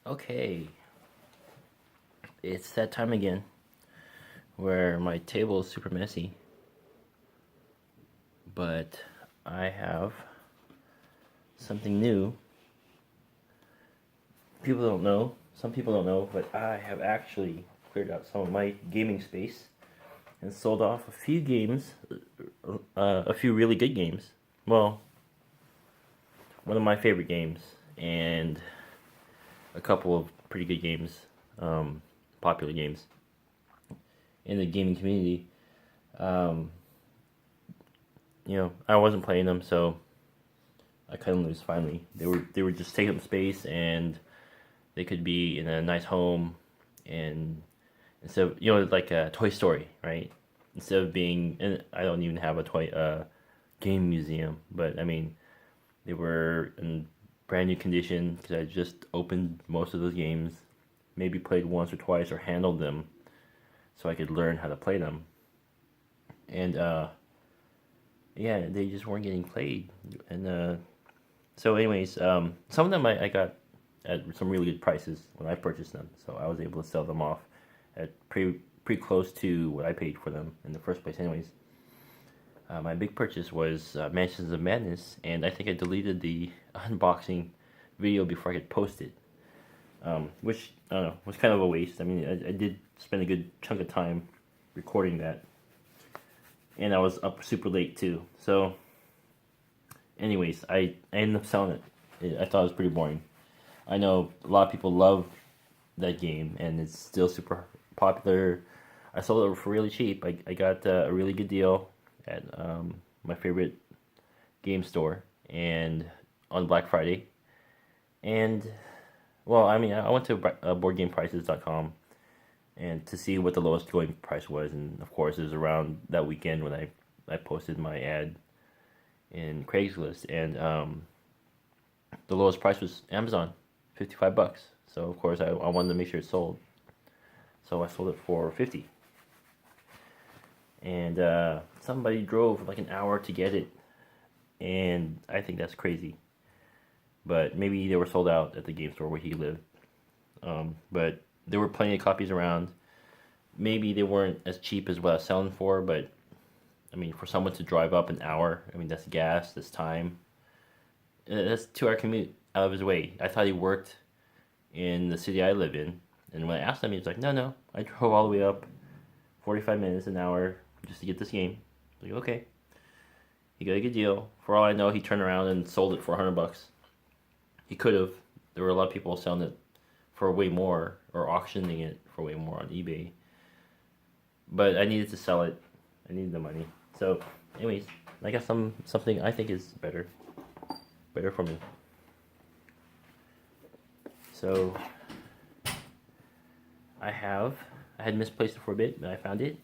Okay, it's that time again where my table is super messy, but I have something new. Some people don't know, but I have actually cleared out some of my gaming space and sold off a few games, a few really good games. Well, one of my favorite games, and a couple of pretty good games, popular games in the gaming community. Um, I wasn't playing them, so I cut them loose. Finally, they were just taking up space, and they could be in a nice home, and instead of, like a Toy Story, right? Instead of being, and I don't even have a toy game museum, but I mean, they were in brand new condition because I just opened most of those games, maybe played once or twice or handled them, so I could learn how to play them. And yeah, they just weren't getting played. And so, anyways, some of them I got at some really good prices when I purchased them, so I was able to sell them off at pretty close to what I paid for them in the first place. Anyways, my big purchase was Mansions of Madness, and I think I deleted the unboxing video before I could post it, which I don't know, was kind of a waste. I mean, I did spend a good chunk of time recording that, and I was up super late too. So, anyways, I ended up selling it. I thought it was pretty boring. I know a lot of people love that game, and it's still super popular. I sold it for really cheap. I got a really good deal at my favorite game store, and on Black Friday. And well, I mean, I went to boardgameprices.com and to see what the lowest going price was, and of course, it was around that weekend when I posted my ad in Craigslist, and the lowest price was Amazon, $55. So of course, I wanted to make sure it sold, so I sold it for 50. And somebody drove like an hour to get it, and I think that's crazy. But maybe they were sold out at the game store where he lived. But there were plenty of copies around. Maybe they weren't as cheap as what I was selling for, but I mean, for someone to drive up an hour, I mean, that's gas, that's time. That's 2 hour commute out of his way. I thought he worked in the city I live in, and when I asked him, he was like, no, I drove all the way up 45 minutes, an hour, just to get this game. I was like, okay. He got a good deal. For all I know, he turned around and sold it for $100. He could have. There were a lot of people selling it for way more, or auctioning it for way more on eBay. But I needed to sell it. I needed the money. So, anyways, I got something I think is better for me. So, I had misplaced it for a bit, but I found it.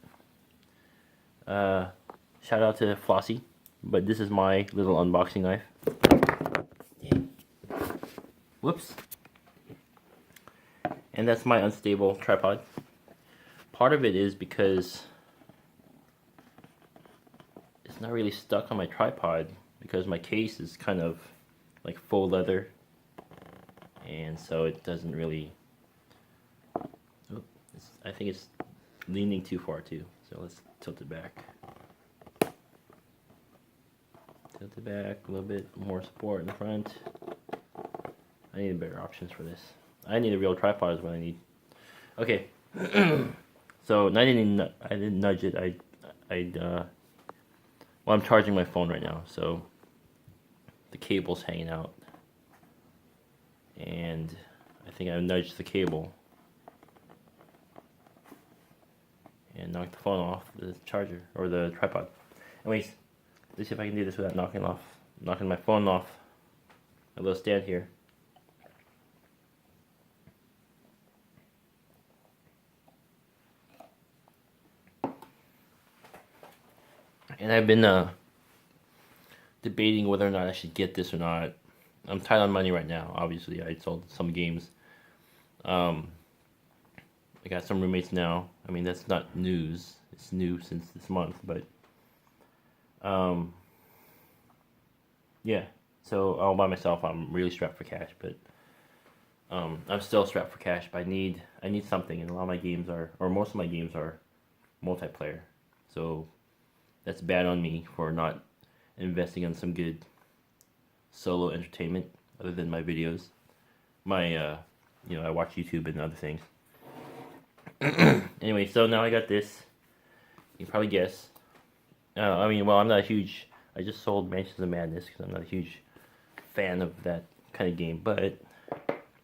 Shout out to Flossie, but this is my little unboxing knife. Whoops. And that's my unstable tripod. Part of it is because it's not really stuck on my tripod because my case is kind of like faux leather, and so it doesn't really. I think it's leaning too far too. So let's tilt it back. Tilt it back a little bit more support in the front. I need better options for this. I need a real tripod is what I need. Okay. So I didn't nudge it. Well, I'm charging my phone right now, so the cable's hanging out, and I think I nudged the cable and knocked the phone off the charger or the tripod. Anyways, let's see if I can do this without knocking my phone off a little stand here. And I've been debating whether or not I should get this or not. I'm tight on money right now. Obviously, I sold some games. I got some roommates now. I mean, that's not news. It's new since this month, but yeah. So all by myself, I'm really strapped for cash. But I'm still strapped for cash, but I need something, and a lot of my games are, or most of my games are, multiplayer. So that's bad on me for not investing in some good solo entertainment other than my videos. My I watch YouTube and other things. Anyway, so now I got this. You can probably guess. Well, I'm not a huge. I just sold Mansions of Madness because I'm not a huge fan of that kind of game, but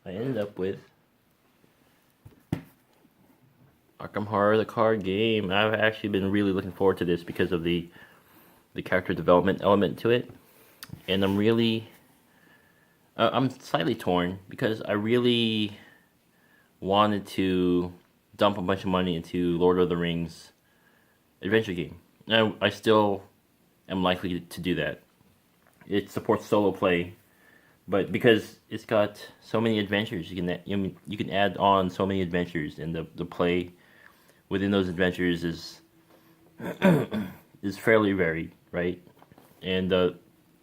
I ended up with Arkham Horror, the card game. I've actually been really looking forward to this because of the character development element to it, and I'm slightly torn because I really wanted to dump a bunch of money into Lord of the Rings adventure game. I still am likely to do that. It supports solo play, but because it's got so many adventures, you can add on so many adventures, and the play within those adventures is is fairly varied, right? And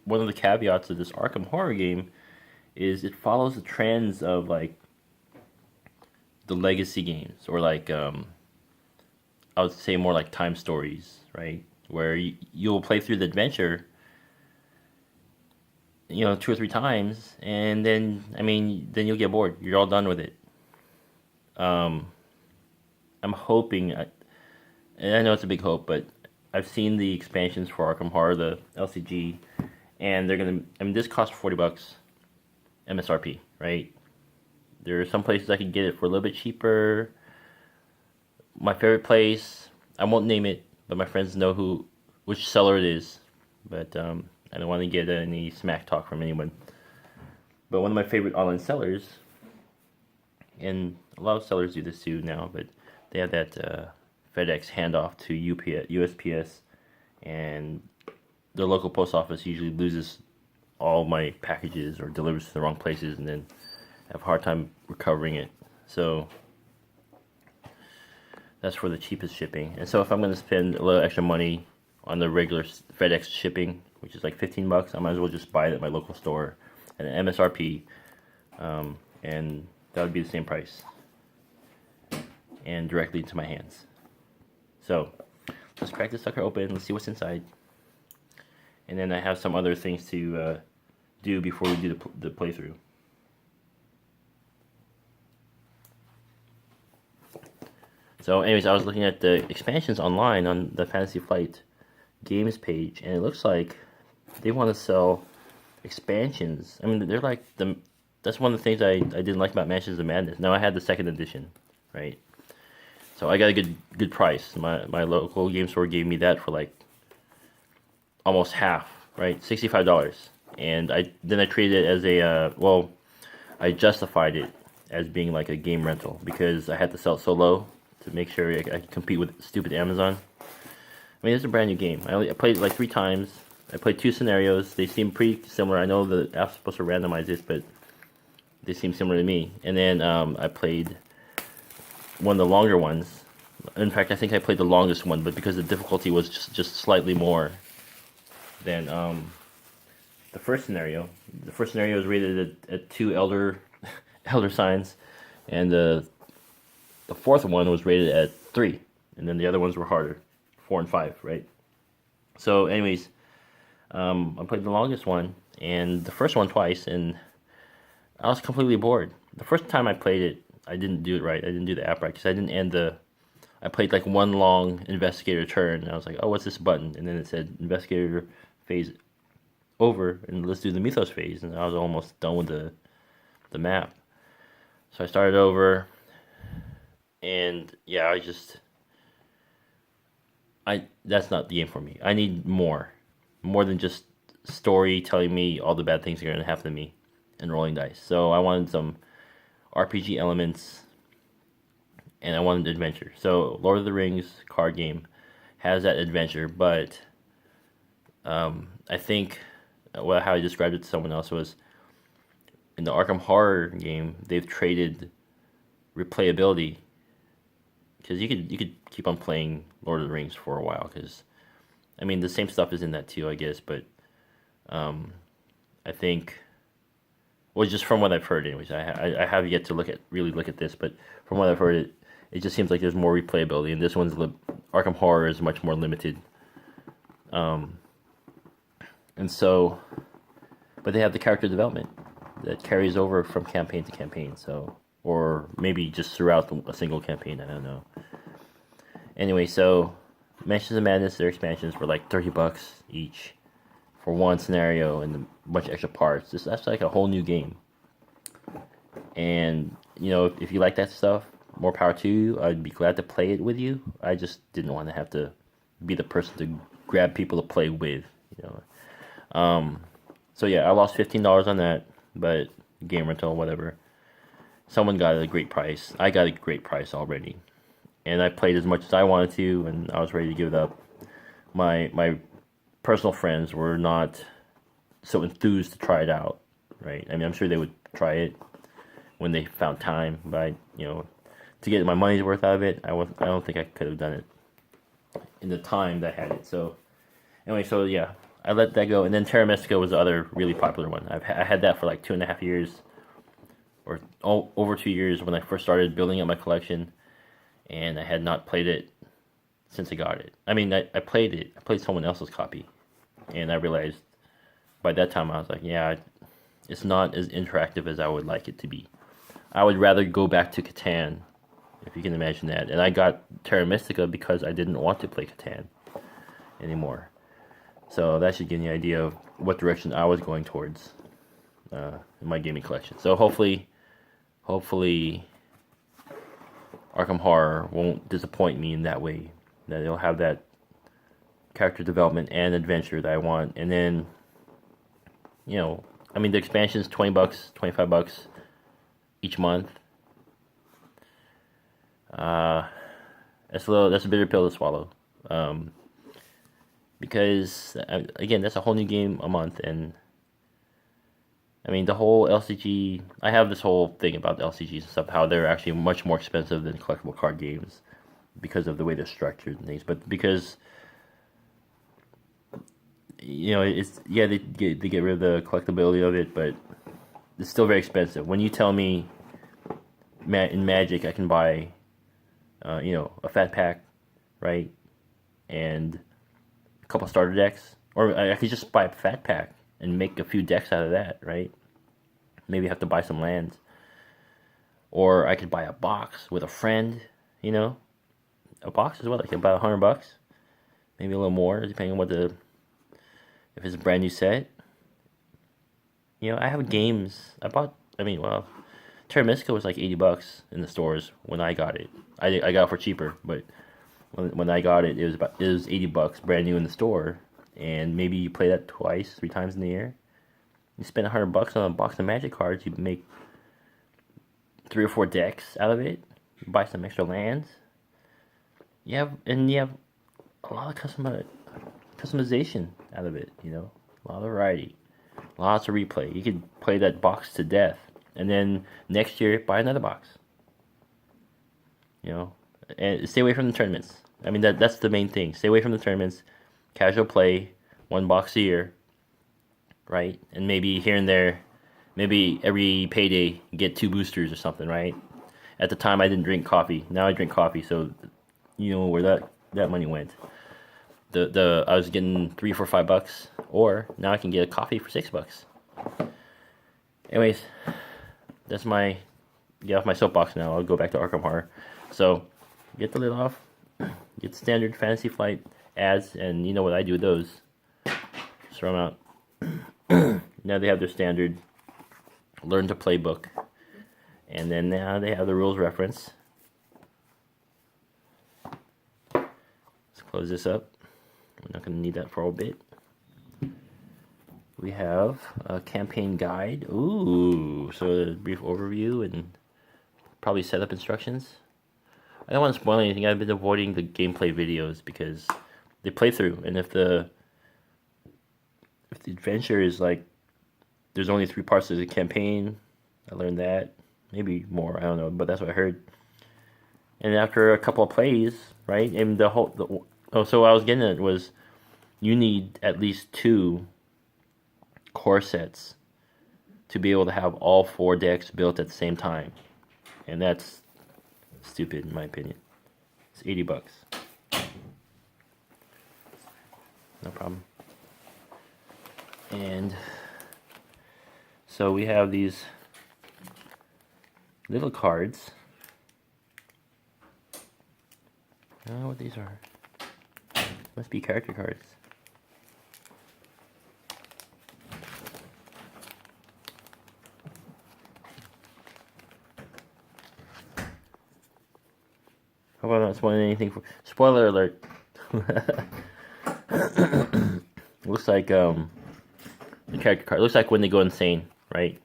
one of the caveats of this Arkham Horror game is it follows the trends of like the legacy games, or like I would say more like time stories, right? Where you'll play through the adventure, 2 or 3 times, and then you'll get bored. You're all done with it. Um, I'm hoping, and I know it's a big hope, but I've seen the expansions for Arkham Horror, the LCG, and they're gonna. This costs $40 MSRP, right? There are some places I could get it for a little bit cheaper. My favorite place, I won't name it, but my friends know which seller it is. But I don't want to get any smack talk from anyone. But one of my favorite online sellers, and a lot of sellers do this too now, but they have that FedEx handoff to USPS, and their local post office usually loses all my packages or delivers to the wrong places, and then have a hard time recovering it. So that's for the cheapest shipping. And so if I'm going to spend a little extra money on the regular FedEx shipping, which is like $15, I might as well just buy it at my local store at an MSRP, and that would be the same price, and directly into my hands. So let's crack this sucker open. Let's see what's inside, and then I have some other things to do before we do the playthrough. So anyways, I was looking at the expansions online on the Fantasy Flight games page, and it looks like they want to sell expansions. They're like that's one of the things I didn't like about Mansions of Madness. Now I had the second edition, right? So I got a good price. My local game store gave me that for like almost half, right? $65. And I treated it as I justified it as being like a game rental because I had to sell it so low to make sure I could compete with stupid Amazon. It's a brand new game. I played it like 3 times. I played 2 scenarios. They seem pretty similar. I know the app's supposed to randomize this, but they seem similar to me. And then I played one of the longer ones. In fact, I think I played the longest one, but because the difficulty was just slightly more than the first scenario. The first scenario was rated at 2 elder signs, and the fourth one was rated at 3, and then the other ones were harder, 4 and 5, right? So anyways, I played the longest one and the first one twice, and I was completely bored. The first time I played it, I didn't do it right. I didn't do the app right because I didn't end I played like one long investigator turn, and I was like, oh, what's this button? And then it said investigator phase over, and let's do the mythos phase, and I was almost done with the map. So I started over, and yeah, that's not the game for me. I need more than just story telling me all the bad things that are going to happen to me and rolling dice. So I wanted some RPG elements, and I wanted adventure. So Lord of the Rings card game has that adventure, but I think how I described it to someone else was, in the Arkham Horror game, they've traded replayability, because you could keep on playing Lord of the Rings for a while, because the same stuff is in that too, I guess, but I think Well, just from what I've heard, anyways. I have yet to really look at this, but from what I've heard, it just seems like there's more replayability, and this one's Arkham Horror is much more limited. And so, but they have the character development that carries over from campaign to campaign. So, or maybe just throughout a single campaign. I don't know. Anyway, so Mansions of Madness, their expansions were like $30 each for one scenario and a bunch of extra parts. That's like a whole new game. And you know, if you like that stuff, more power to you. I'd be glad to play it with you. I just didn't want to have to be the person to grab people to play with. You know. So yeah, I lost $15 on that, but game rental, whatever. Someone got a great price. I got a great price already, and I played as much as I wanted to, and I was ready to give it up. My personal friends were not so enthused to try it out, right? I mean, I'm sure they would try it when they found time, but you know, to get my money's worth out of it, I don't think I could have done it in the time that I had it. So anyway, so yeah, I let that go, and then Terra Mystica was the other really popular one. I had that for like 2.5 years, or over 2 years when I first started building up my collection, and I had not played it since I got it. I mean, I played it. I played someone else's copy, and I realized by that time I was like, yeah, it's not as interactive as I would like it to be. I would rather go back to Catan, if you can imagine that. And I got Terra Mystica because I didn't want to play Catan anymore. So that should give you an idea of what direction I was going towards in my gaming collection. So hopefully Arkham Horror won't disappoint me in that way. That it'll have that character development and adventure that I want. And then, you know, I mean, the expansion is $20, $25 each month. That's a bitter pill to swallow. Because again, that's a whole new game a month, and I mean the whole LCG. I have this whole thing about the LCGs and stuff, how they're actually much more expensive than collectible card games because of the way they're structured and things. But because you know, they get rid of the collectability of it, but it's still very expensive. When you tell me in Magic I can buy, you know, a fat pack, right, and a couple starter decks, or I could just buy a fat pack and make a few decks out of that, right? Maybe have to buy some lands, or I could buy a box with a friend, you know. A box is what, like about $100, maybe a little more, depending on if it's a brand new set. You know, I have games. Terra Mystica was like $80 in the stores when I got it. I got it for cheaper, but when I got it, it was $80 brand new in the store, and maybe you play that 3 times in the year. You spend $100 on a box of Magic cards, you make 3 or 4 decks out of it. You buy some extra lands. You have a lot of customization out of it. You know, a lot of variety, lots of replay. You could play that box to death, and then next year buy another box. You know, and stay away from the tournaments. I mean, that's the main thing. Stay away from the tournaments. Casual play, 1 box a year, right? And maybe here and there, maybe every payday, get 2 boosters or something, right? At the time, I didn't drink coffee. Now I drink coffee, so you know where that money went. I was getting $3, $4, $5, or now I can get a coffee for $6. Anyways, that's get off my soapbox now. I'll go back to Arkham Horror. So, get the lid off, get standard Fantasy Flight ads, and you know what I do with those. Just throw them out. Now they have their standard Learn to Play book, and then now they have the rules reference. Let's close this up. We're not going to need that for a bit. We have a campaign guide. Ooh, so a brief overview and probably setup instructions. I don't want to spoil anything. I've been avoiding the gameplay videos because they play through, and if the adventure is like there's only 3 parts of the campaign, I learned that, maybe more, I don't know, but that's what I heard. And after a couple of plays, right, and so what I was getting at was you need at least 2 core sets to be able to have all 4 decks built at the same time. And that's stupid in my opinion. It's $80. No problem. And so we have these little cards. I don't know what these are. Must be character cards. Hope I'm not spoiling anything for... Spoiler alert! Looks like, the character card. Looks like when they go insane, right?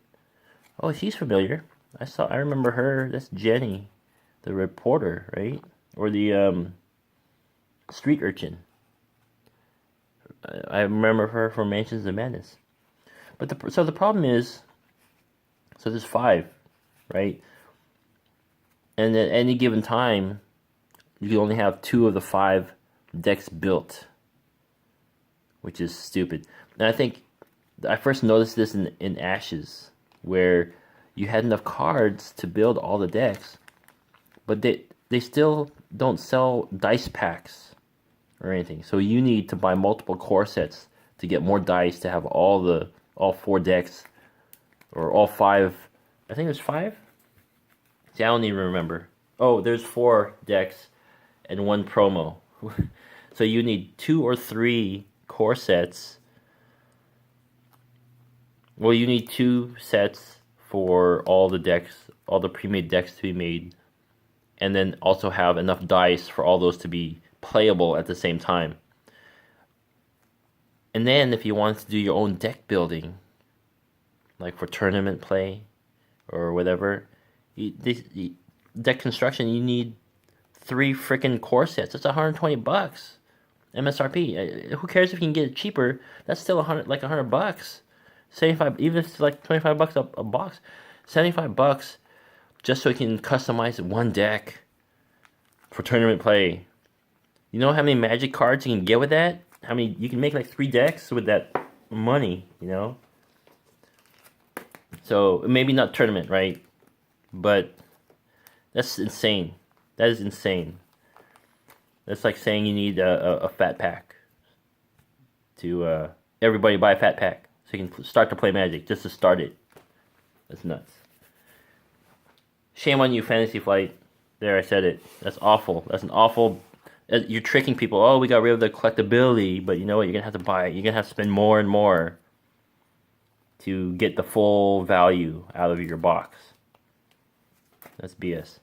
Oh, she's familiar. I remember her. That's Jenny, the reporter, right? Or the, street urchin. I remember her from Mansions of Madness. But so the problem is, so there's 5, right? And at any given time, you can only have 2 of the 5 decks built, which is stupid. And I think I first noticed this in Ashes, where you had enough cards to build all the decks, but they still don't sell dice packs or anything. So you need to buy multiple core sets to get more dice to have all 4 decks, or all 5. I think there's 5. See, I don't even remember. Oh, there's 4 decks and 1 promo. So you need 2 or 3 core sets. Well, you need 2 sets for all the decks, all the pre-made decks to be made, and then also have enough dice for all those to be playable at the same time. And then if you want to do your own deck building, like for tournament play or whatever, deck construction, you need 3 freaking core sets. That's $120 MSRP. Who cares if you can get it cheaper? That's still $100. 75, even if it's like $25 a box. $75 just so you can customize 1 deck for tournament play. You know how many Magic cards you can get with that? How many you can make, like 3 decks with that money, you know? So maybe not tournament, right? But that's insane. That is insane. That's like saying you need a fat pack to everybody buy a fat pack so you can start to play Magic, just to start it. That's nuts. Shame on you, Fantasy Flight. There, I said it. That's awful. That's an awful... You're tricking people. Oh, we got rid of the collectability, but you know what? You're going to have to buy it. You're going to have to spend more and more to get the full value out of your box. That's BS.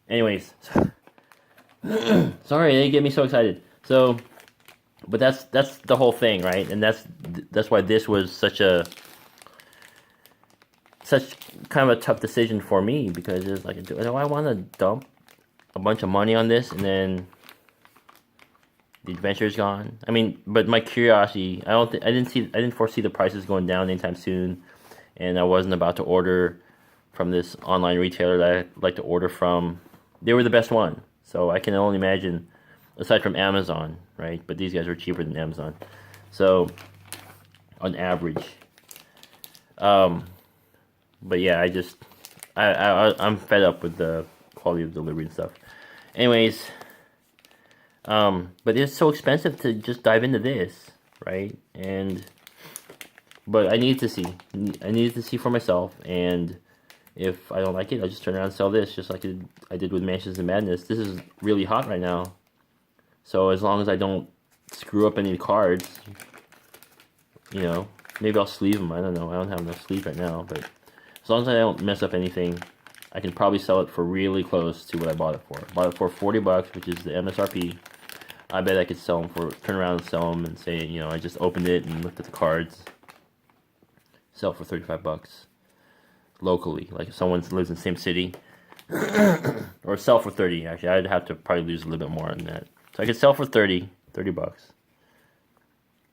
Anyways. Sorry, they get me so excited. So, but that's the whole thing, right? And that's why this was such kind of a tough decision for me, because it's like, do I want to dump a bunch of money on this and then the adventure's gone? I mean, but my curiosity, I didn't foresee the prices going down anytime soon, and I wasn't about to order from this online retailer that I like to order from. They were the best one, so I can only imagine, aside from Amazon, right? But these guys are cheaper than Amazon, so on average. But yeah, I'm fed up with the quality of delivery and stuff. Anyways, but it's so expensive to just dive into this, right? But I needed to see for myself, and if I don't like it, I'll just turn around and sell this, just like I did with Mansions of Madness. This is really hot right now, so as long as I don't screw up any cards, you know, maybe I'll sleeve them. I don't know. I don't have enough sleeve right now, but as long as I don't mess up anything, I can probably sell it for really close to what I bought it for. I bought it for $40, which is the MSRP. I bet I could sell them turn around and sell them and say, you know, I just opened it and looked at the cards. Sell it for $35 locally, like if someone lives in the same city, or sell for 30. Actually, I'd have to probably lose a little bit more on that. So I could sell for $30.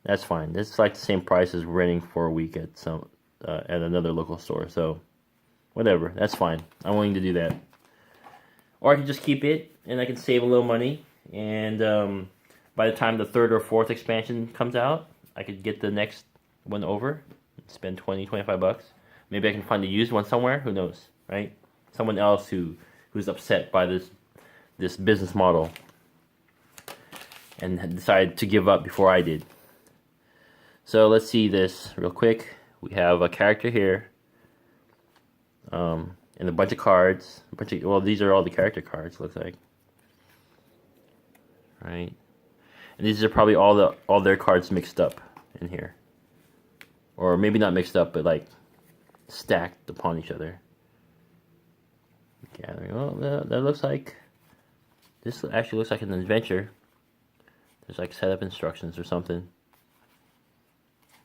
That's fine. This is like the same price as renting for a week at another local store. So whatever, that's fine. I'm willing to do that. Or I can just keep it and I can save a little money. And by the time the 3rd or 4th expansion comes out, I could get the next one over, spend $20-25. Maybe I can find a used one somewhere. Who knows, right? Someone else who's upset by this business model and had decided to give up before I did. So let's see this real quick. We have a character here, and a bunch of cards. Well, these are all the character cards. Looks like, right? And these are probably all their cards mixed up in here, or maybe not mixed up, but like stacked upon each other. Gathering. Well, that looks like this actually looks like an adventure. There's like setup instructions or something.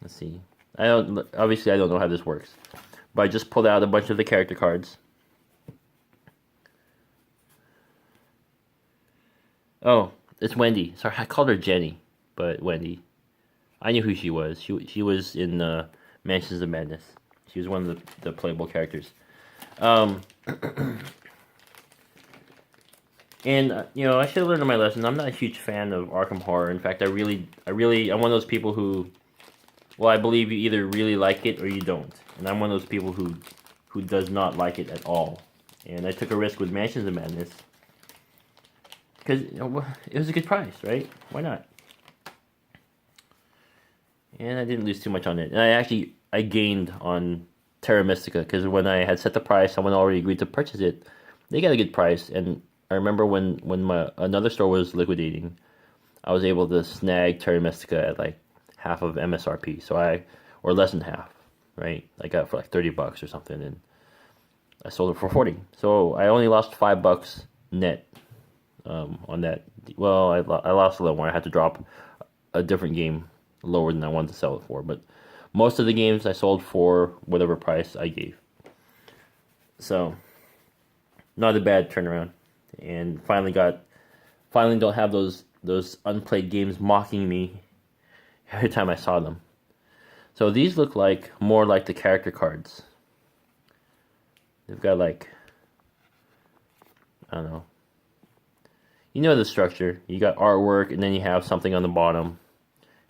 Let's see. Obviously I don't know how this works, but I just pulled out a bunch of the character cards. Oh, it's Wendy. Sorry, I called her Jenny, but Wendy. I knew who she was. She was in Mansions of Madness. She was one of the playable characters. And I should have learned my lesson. I'm not a huge fan of Arkham Horror. In fact, I'm one of those people who, well, I believe you either really like it or you don't. And I'm one of those people who does not like it at all. And I took a risk with Mansions of Madness because it was a good price, right? Why not? And I didn't lose too much on it. And I gained on Terra Mystica because when I had set the price, someone already agreed to purchase it. They got a good price, and I remember when another store was liquidating, I was able to snag Terra Mystica at like half of MSRP, or less than half, right? I got it for like $30 or something, and I sold it for $40. So I only lost $5 net on that. Well, I lost a little more. I had to drop a different game lower than I wanted to sell it for, but most of the games I sold for whatever price I gave. So not a bad turnaround. And finally don't have those unplayed games mocking me every time I saw them. So these look like more like the character cards. They've got like, I don't know. You know the structure. You got artwork, and then you have something on the bottom,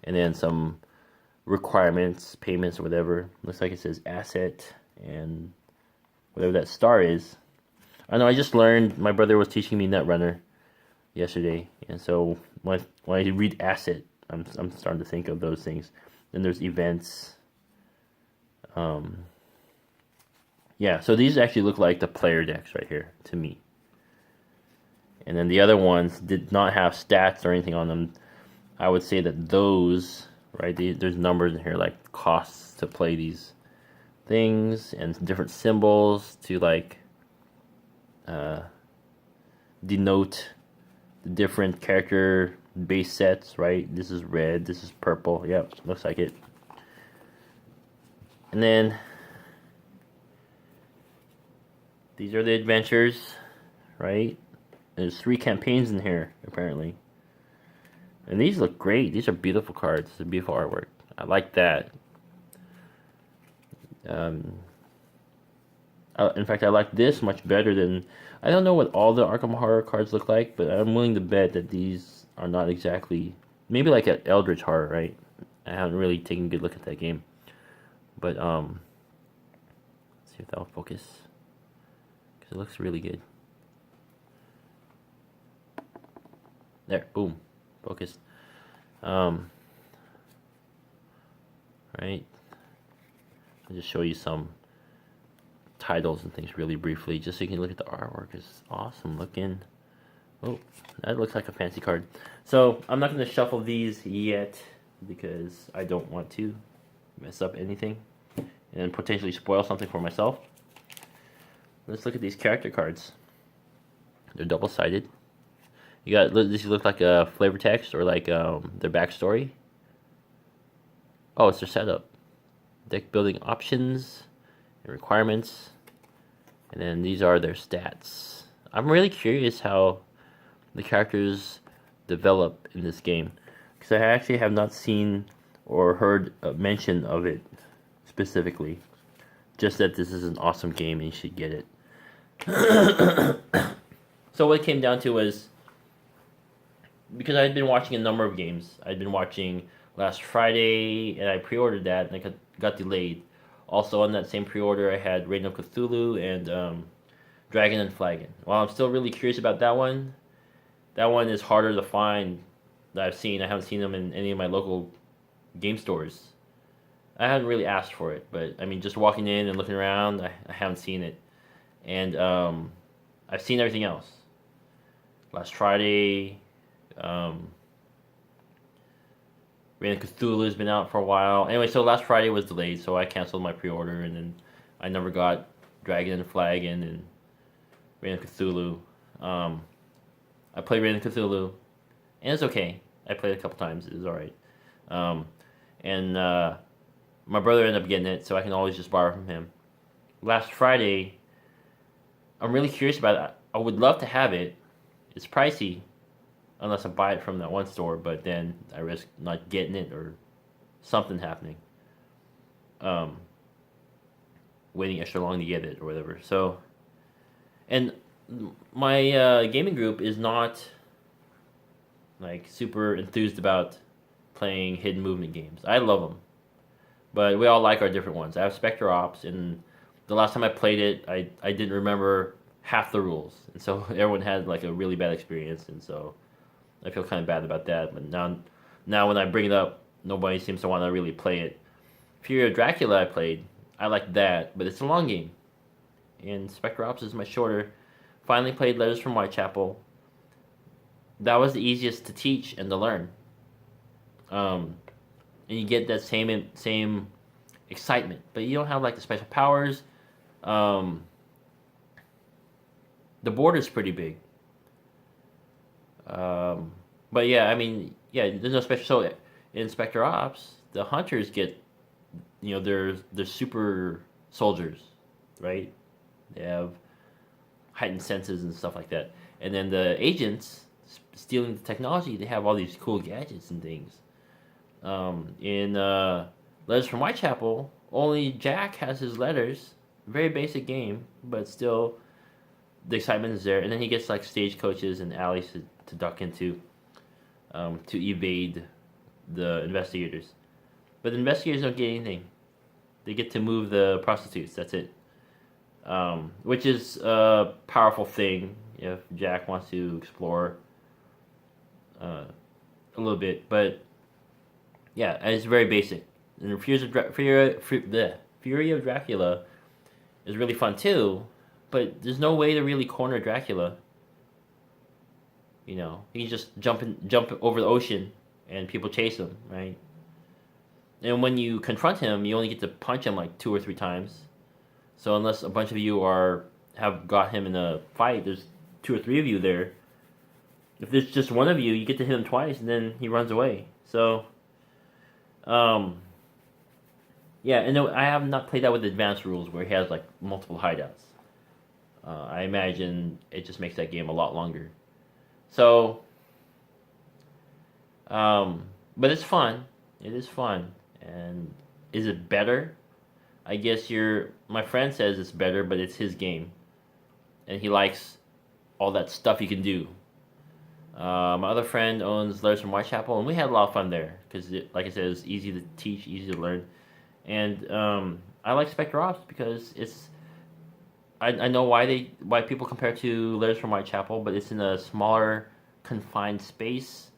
and then some requirements, payments, or whatever. Looks like it says asset and whatever that star is. I know, I just learned, my brother was teaching me Netrunner yesterday, and so when I read asset, I'm starting to think of those things. Then there's events. Yeah, so these actually look like the player decks right here, to me. And then the other ones did not have stats or anything on them. I would say that those, right, there's numbers in here, like costs to play these things, and different symbols to like denote the different character base sets, right? This is red, this is purple. Yep, looks like it. And then these are the adventures, right? There's 3 campaigns in here, apparently. And these look great. These are beautiful cards. It's a beautiful artwork. I like that. In fact, I like this much better than... I don't know what all the Arkham Horror cards look like, but I'm willing to bet that these are not exactly... Maybe like an Eldritch Horror, right? I haven't really taken a good look at that game. But, let's see if that will focus. Because it looks really good. There, boom. Focus. Right. I'll just show you some titles and things really briefly, just so you can look at the artwork. It's awesome looking. Oh, that looks like a fancy card. So I'm not going to shuffle these yet because I don't want to mess up anything and potentially spoil something for myself. Let's look at these character cards. They're double-sided. You got, this look like a flavor text or like their backstory. Oh, it's their setup. Deck building options and requirements. And then these are their stats. I'm really curious how the characters develop in this game, because I actually have not seen or heard a mention of it specifically. Just that this is an awesome game and you should get it. So what it came down to was, because I had been watching a number of games. I'd been watching last Friday, and I pre-ordered that, and it got delayed. Also on that same pre-order, I had Reign of Cthulhu and Dragon and Flagon. While I'm still really curious about that one is harder to find that I've seen. I haven't seen them in any of my local game stores. I haven't really asked for it, but I mean, just walking in and looking around, I haven't seen it. And I've seen everything else. Last Friday, Reign of Cthulhu has been out for a while. Anyway, so last Friday was delayed, so I canceled my pre-order, and then I never got Dragon and Flagon and Reign of Cthulhu. I played Reign of Cthulhu, and it's okay. I played it a couple times. It was alright. And my brother ended up getting it, so I can always just borrow from him. Last Friday, I'm really curious about it. I would love to have it. It's pricey, unless I buy it from that one store, but then I risk not getting it or something happening. Waiting extra long to get it or whatever. So, and my gaming group is not like super enthused about playing hidden movement games. I love them, but we all like our different ones. I have Spectre Ops, and the last time I played it, I didn't remember half the rules, and so everyone had like a really bad experience, and so I feel kind of bad about that. But now when I bring it up, nobody seems to want to really play it. Fury of Dracula I played. I like that, but it's a long game, and Spectre Ops is much shorter. Finally played Letters from Whitechapel. That was the easiest to teach and to learn. And you get that same excitement, but you don't have like the special powers. The border's pretty big. But yeah, I mean, yeah, there's no special. So in Spectre Ops, the hunters get, they're super soldiers, right? They have heightened senses and stuff like that. And then the agents stealing the technology, they have all these cool gadgets and things. In Letters from Whitechapel, only Jack has his letters. Very basic game, but still the excitement is there. And then he gets like stagecoaches and alleys to duck into, to evade the investigators. But the investigators don't get anything. They get to move the prostitutes. That's it. Which is a powerful thing if Jack wants to explore a little bit. But yeah, it's very basic. And Fury of Dracula is really fun too, but there's no way to really corner Dracula. He can just jump over the ocean and people chase him, right? And when you confront him, you only get to punch him like 2 or 3 times. So unless a bunch of you have got him in a fight, there's 2 or 3 of you there. If there's just one of you, you get to hit him twice, and then he runs away. So, yeah, and I have not played that with advanced rules where he has like multiple hideouts. I imagine it just makes that game a lot longer. So, but it's fun. It is fun. And is it better? I guess my friend says it's better, but it's his game. And he likes all that stuff you can do. My other friend owns Letters from Whitechapel, and we had a lot of fun there. Because, like I said, it's easy to teach, easy to learn. And I like Spectre Ops because I know why people compare it to Letters from Whitechapel, but it's in a smaller, confined space,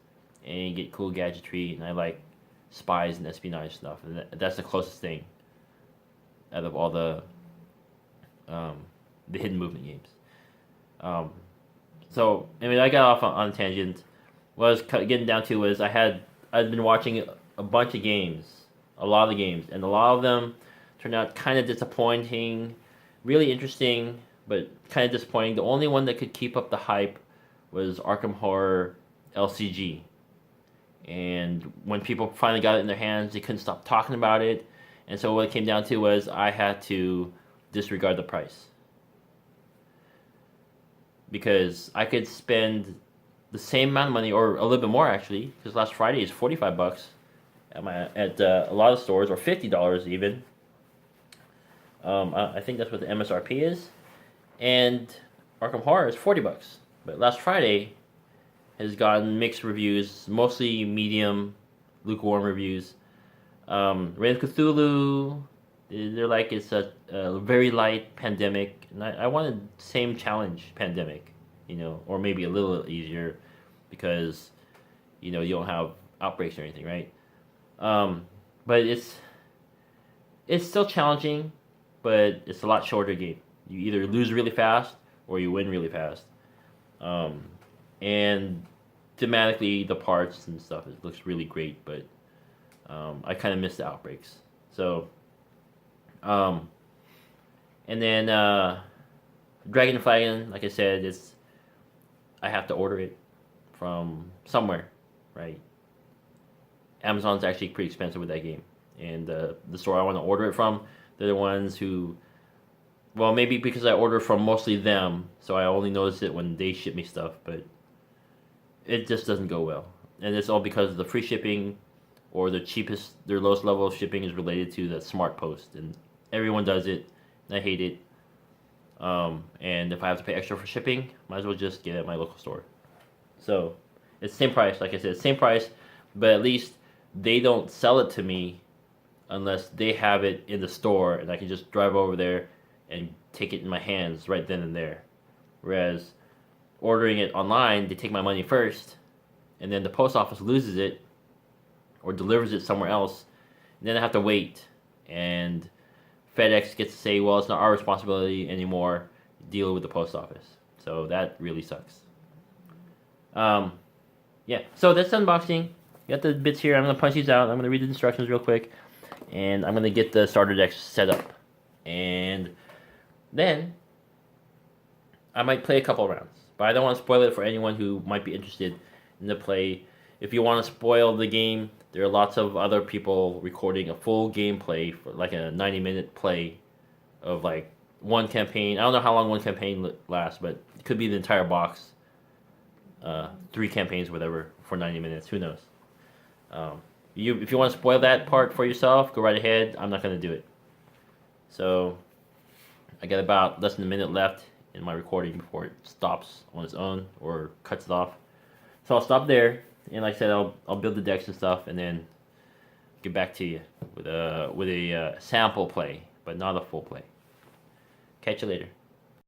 and you get cool gadgetry, and I like spies and espionage stuff, and that's the closest thing out of all the hidden movement games. So anyway, I got off on a tangent. What I was getting down to was I'd been watching a bunch of games, a lot of games, and a lot of them turned out kind of disappointing, really interesting, but kind of disappointing. The only one that could keep up the hype was Arkham Horror LCG. And when people finally got it in their hands, they couldn't stop talking about it. And so what it came down to was I had to disregard the price. Because I could spend the same amount of money, or a little bit more actually, because last Friday is $45 at a lot of stores, or $50 even. I think that's what the MSRP is. And Arkham Horror is $40. But last Friday has gotten mixed reviews, mostly medium, lukewarm reviews. Reign of Cthulhu, They're like it's a very light pandemic, and I wanted same challenge pandemic, or maybe a little easier because you don't have outbreaks or anything, right? But it's still challenging, but it's a lot shorter game. You either lose really fast or you win really fast. And thematically, the parts and stuff, it looks really great, but I kind of miss the outbreaks. So, and then Dragon Flagon, like I said, I have to order it from somewhere, right? Amazon's actually pretty expensive with that game, and the store I want to order it from, they're the ones who, well, maybe because I order from mostly them, so I only notice it when they ship me stuff, but it just doesn't go well, and it's all because of the free shipping, or their lowest level of shipping is related to the Smart Post, and everyone does it, and I hate it. And if I have to pay extra for shipping, might as well just get it at my local store. So it's the same price, like I said, same price, but at least they don't sell it to me unless they have it in the store, and I can just drive over there and take it in my hands right then and there. Whereas ordering it online, they take my money first, and then the post office loses it or delivers it somewhere else, and then I have to wait, and FedEx gets to say, well, it's not our responsibility anymore, deal with the post office. So that really sucks. Yeah, so that's unboxing. Got the bits here. I'm going to punch these out. I'm going to read the instructions real quick, and I'm going to get the starter deck set up. And then I might play a couple rounds, but I don't want to spoil it for anyone who might be interested in the play. If you want to spoil the game, there are lots of other people recording a full gameplay for like a 90-minute play of like one campaign. I don't know how long one campaign lasts, but it could be the entire box. 3 campaigns, whatever, for 90 minutes. Who knows? If you want to spoil that part for yourself, go right ahead. I'm not going to do it. So I got about less than a minute left in my recording before it stops on its own or cuts it off. So I'll stop there, and like I said, I'll build the decks and stuff, and then get back to you with a sample play, but not a full play. Catch you later.